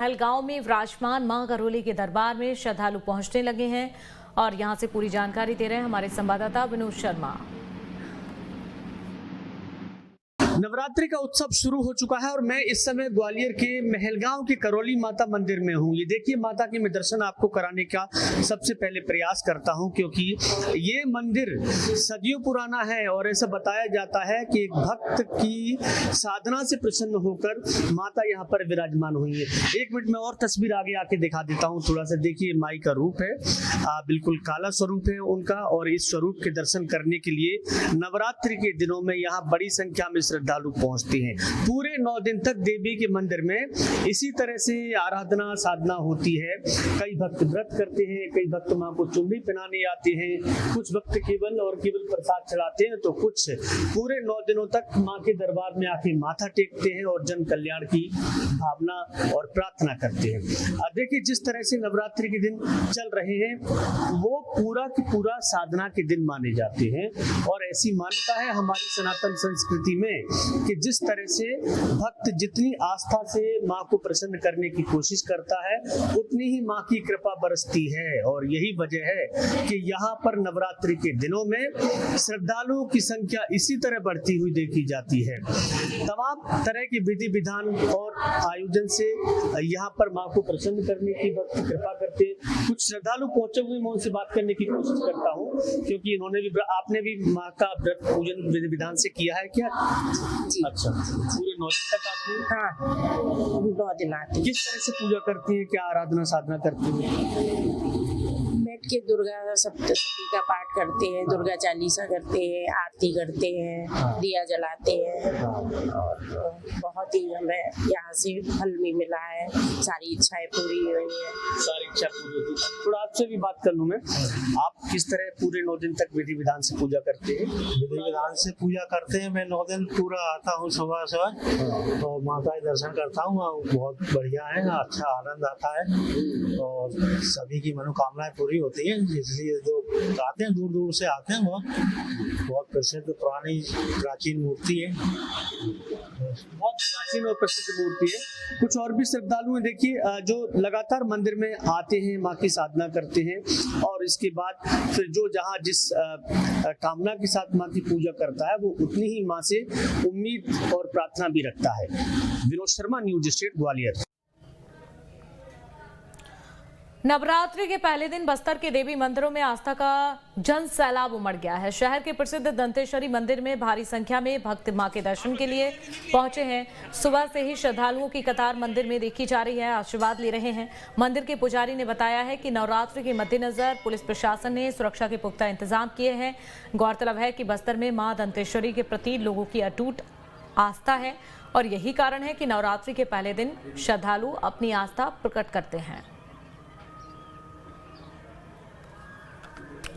पहलगांव में विराजमान मां करोली के दरबार में श्रद्धालु पहुंचने लगे हैं और यहां से पूरी जानकारी दे रहे हैं हमारे संवाददाता विनोद शर्मा। नवरात्रि का उत्सव शुरू हो चुका है और मैं इस समय ग्वालियर के महलगांव के करोली माता मंदिर में हूं। ये देखिए, माता के मैं दर्शन आपको कराने का सबसे पहले प्रयास करता हूं, क्योंकि ये मंदिर सदियों पुराना है और ऐसा बताया जाता है कि एक भक्त की साधना से प्रसन्न होकर माता यहाँ पर विराजमान हुई है। एक मिनट में और तस्वीर आगे आके दिखा देता हूँ। थोड़ा सा देखिए, माई का रूप है, बिल्कुल काला स्वरूप है उनका, और इस स्वरूप के दर्शन करने के लिए नवरात्रि के दिनों में यहाँ बड़ी संख्या में श्रद्धालु पहुंचते हैं। पूरे 9 दिन तक देवी के मंदिर में इसी तरह से आराधना साधना होती है। कई भक्त व्रत करते हैं, कई भक्त मां को चुनरी पहनाने आते हैं, कुछ भक्त केवल प्रसाद चढ़ाते हैं, तो कुछ पूरे 9 दिनों तक मां के दरबार में आके माथा टेकते हैं और जन कल्याण की भावना और प्रार्थना करते हैं। देखिए, जिस तरह से नवरात्रि के दिन चल रहे हैं वो पूरा की पूरा साधना के दिन माने जाते हैं, और ऐसी मान्यता है हमारी सनातन संस्कृति में कि जिस तरह से भक्त जितनी आस्था से मां को प्रसन्न करने की कोशिश करता है, उतनी ही मां की कृपा बरसती है। और यही वजह है कि यहाँ पर नवरात्रि के दिनों में श्रद्धालुओं की संख्या इसी तरह बढ़ती हुई देखी जाती है। तमाम तरह के विधि विधान और आयोजन से यहाँ पर मां को प्रसन्न करने की भक्त कृपा करते हैं। कुछ श्रद्धालु पहुंचे हुए, मैं उनसे बात करने की कोशिश करता हूँ, क्योंकि इन्होंने भी, आपने भी मां का व्रत पूजन विधि विधान से किया है क्या? जी। अच्छा, पूरे 9 दिन तक आती है? हाँ, 9 दिन आती। किस तरह से पूजा करती है, क्या आराधना साधना करती है? बैठ के दुर्गा सप्तशती का पाठ करते हैं, दुर्गा चालीसा करते हैं, आरती करते हैं, दिया जलाते हैं, और बहुत ही हमें यहाँ से फल भी मिला है, सारी इच्छाएं पूरी हुई है। सारी इच्छा पूरी होती है। थोड़ा आपसे भी बात कर लूँ मैं, आप किस तरह पूरे 9 दिन तक विधि विधान से पूजा करते हैं? विधि विधान से पूजा करते हैं। मैं 9 दिन पूरा आता हूँ सुबह सुबह और माता के दर्शन करता हूँ। बहुत बढ़िया है, अच्छा आनंद आता है और सभी की मनोकामनाएं पूरी होती है। इसलिए लोग आते हैं, दूर दूर से आते हैं। बहुत प्रसिद्ध पुरानी प्राचीन मूर्ति है, बहुत प्राचीन और प्रसिद्ध मूर्ति है। कुछ और भी श्रद्धालु हैं, देखिए, जो लगातार मंदिर में आते हैं, माँ की साधना करते हैं, और इसके बाद फिर जो जहाँ जिस कामना के साथ माँ की पूजा करता है, वो उतनी ही माँ से उम्मीद और प्रार्थना भी रखता है। Vinod Sharma, News State, Gwalior. नवरात्रि के पहले दिन बस्तर के देवी मंदिरों में आस्था का जन सैलाब उमड़ गया है। शहर के प्रसिद्ध दंतेश्वरी मंदिर में भारी संख्या में भक्त मां के दर्शन के लिए पहुंचे हैं। सुबह से ही श्रद्धालुओं की कतार मंदिर में देखी जा रही है, आशीर्वाद ले रहे हैं। मंदिर के पुजारी ने बताया है कि नवरात्रि के मद्देनजर पुलिस प्रशासन ने सुरक्षा के पुख्ता इंतजाम किए हैं। गौरतलब है कि बस्तर में मां दंतेश्वरी के प्रति लोगों की अटूट आस्था है, और यही कारण है कि नवरात्रि के पहले दिन श्रद्धालु अपनी आस्था प्रकट करते हैं।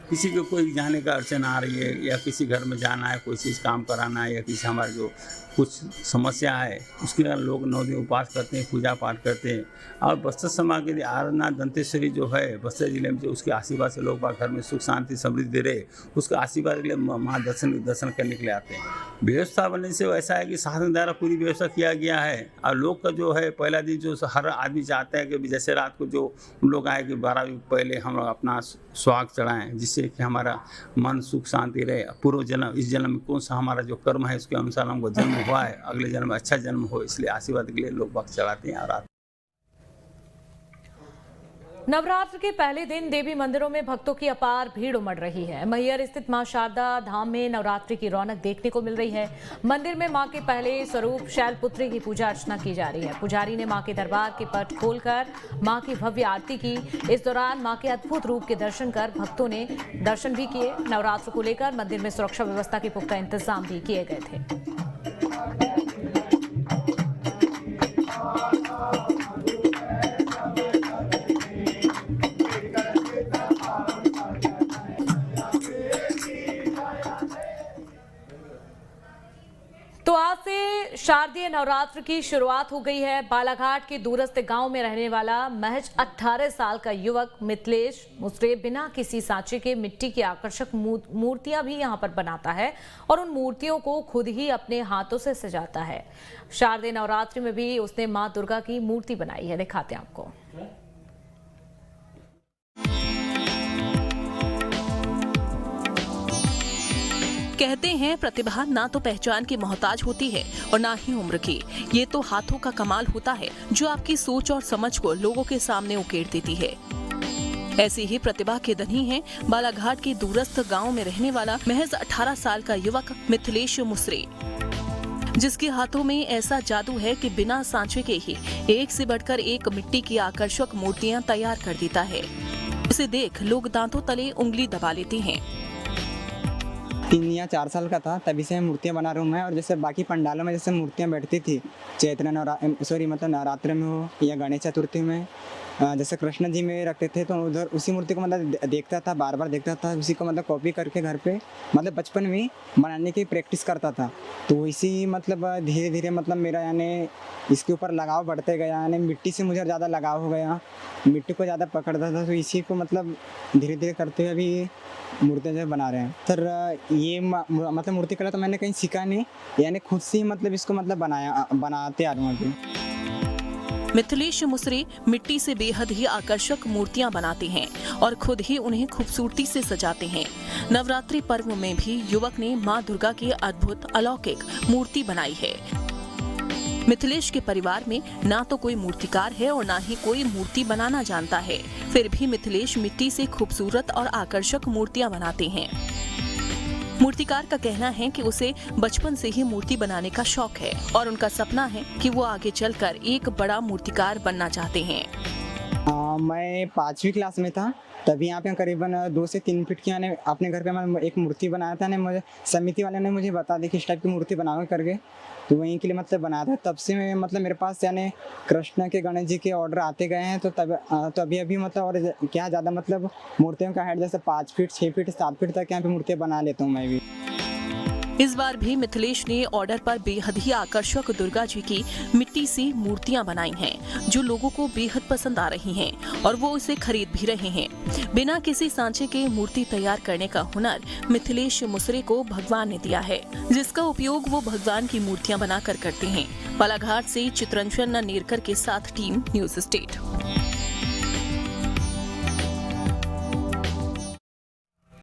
किसी को कोई जाने का अड़चन आ रही है, या किसी घर में जाना है, कोई चीज़ काम कराना है, या किसी हमारे जो कुछ समस्या है, उसके लिए लोग 9 दिन उपवास करते हैं, पूजा पाठ करते हैं। और बस्तर समाज के लिए आराधना दंतेश्वरी जो है बस्तर जिले में, जो उसके आशीर्वाद से लोग घर में सुख शांति समृद्धि रहे, उसके आशीर्वाद के लिए माँ दर्शन करने के लिए आते हैं। व्यवस्था बनने से ऐसा है कि शासन द्वारा पूरी व्यवस्था किया गया है, और लोग का जो है पहला दिन जो हर आदमी चाहता है कि जैसे रात को जो लोग आए कि 12 बजे पहले हम अपना सुहाग चढ़ाएँ, जिससे कि हमारा मन सुख शांति रहे। पूर्व जन्म, इस जन्म में कौन सा हमारा जो कर्म है उसके अनुसार हमको जन्म हुआ है, अगले जन्म में अच्छा जन्म हो, इसलिए आशीर्वाद के लिए लोग भक्त चढ़ाते हैं। और नवरात्र के पहले दिन देवी मंदिरों में भक्तों की अपार भीड़ उमड़ रही है। मैहर स्थित मां शारदा धाम में नवरात्रि की रौनक देखने को मिल रही है। मंदिर में मां के पहले स्वरूप शैलपुत्री की पूजा अर्चना की जा रही है। पुजारी ने मां के दरबार के पट खोलकर मां की भव्य आरती की। इस दौरान मां के अद्भुत रूप के दर्शन कर भक्तों ने दर्शन भी किए। नवरात्र को लेकर मंदिर में सुरक्षा व्यवस्था के पुख्ता इंतजाम भी किए गए थे। तो आज से शारदीय नवरात्र की शुरुआत हो गई है। बालाघाट के दूरस्थ गांव में रहने वाला महज 18 साल का युवक मिथिलेश मुसरे बिना किसी सांचे के मिट्टी की आकर्षक मूर्तियां भी यहां पर बनाता है और उन मूर्तियों को खुद ही अपने हाथों से सजाता है। शारदीय नवरात्रि में भी उसने मां दुर्गा की मूर्ति बनाई है, दिखाते हैं आपको। कहते हैं प्रतिभा ना तो पहचान की मोहताज होती है और ना ही उम्र की। ये तो हाथों का कमाल होता है जो आपकी सोच और समझ को लोगों के सामने उकेर देती है। ऐसी ही प्रतिभा के धनी हैं बालाघाट के दूरस्थ गांव में रहने वाला महज 18 साल का युवक मिथिलेश मुसरे, जिसके हाथों में ऐसा जादू है कि बिना सांचे के ही एक से बढ़कर एक मिट्टी की आकर्षक मूर्तियां तैयार कर देता है। इसे देख लोग दांतों तले उंगली दबा लेते हैं। 3 या 4 साल का था तभी से मूर्तियाँ बना रहा हूँ मैं। और जैसे बाकी पंडालों में जैसे मूर्तियाँ बैठती थी नवरात्र में हो या गणेश चतुर्थी में, जैसे कृष्ण जी में रखते थे तो उधर उसी मूर्ति को मतलब देखता था, बार बार देखता था, उसी को मतलब कॉपी करके घर पे मतलब बचपन में बनाने की प्रैक्टिस करता था। तो इसी मतलब धीरे धीरे मतलब मेरा यानी इसके ऊपर लगाव बढ़ते गया, यानी मिट्टी से मुझे ज़्यादा लगाव हो गया, मिट्टी को ज़्यादा पकड़ता था। तो इसी को मतलब धीरे धीरे करते हुए अभी मूर्तियाँ जो बना रहे हैं। सर ये मतलब मूर्ति कला तो मैंने कहीं सीखा नहीं, यानी खुद से ही मतलब इसको मतलब बनाते आ रहा हूँ अभी। मिथिलेश मुसरे मिट्टी से बेहद ही आकर्षक मूर्तियां बनाते हैं और खुद ही उन्हें खूबसूरती से सजाते हैं। नवरात्रि पर्व में भी युवक ने मां दुर्गा की अद्भुत अलौकिक मूर्ति बनाई है। मिथिलेश के परिवार में ना तो कोई मूर्तिकार है और ना ही कोई मूर्ति बनाना जानता है, फिर भी मिथिलेश मिट्टी से खूबसूरत और आकर्षक मूर्तियां बनाते हैं। मूर्तिकार का कहना है कि उसे बचपन से ही मूर्ति बनाने का शौक है और उनका सपना है कि वो आगे चलकर एक बड़ा मूर्तिकार बनना चाहते हैं। मैं 5वीं क्लास में था तभी यहाँ पे करीबन 2 से 3 फीट की मैंने अपने घर पे मैं एक मूर्ति बनाया था। मुझे समिति वाले ने मुझे बता दी कि इस टाइप की मूर्ति बनाओ करके, तो वहीं के लिए मतलब बनाया था। तब से मैं मतलब मेरे पास यानी कृष्ण के गणेश जी के ऑर्डर आते गए हैं। तो अभी मतलब और क्या ज़्यादा मतलब मूर्तियों का हाइट जैसे 5 फीट 6 फीट 7 फीट तक यहाँ पे मूर्तियाँ बना लेता हूँ मैं भी। इस बार भी मिथिलेश ने ऑर्डर पर बेहद ही आकर्षक दुर्गा जी की मिट्टी से मूर्तियां बनाई हैं, जो लोगों को बेहद पसंद आ रही हैं और वो उसे खरीद भी रहे हैं। बिना किसी सांचे के मूर्ति तैयार करने का हुनर मिथिलेश मुसरे को भगवान ने दिया है, जिसका उपयोग वो भगवान की मूर्तियां बनाकर करते हैं। बालाघाट से चित्रंजन नेरकर के साथ टीम न्यूज स्टेट।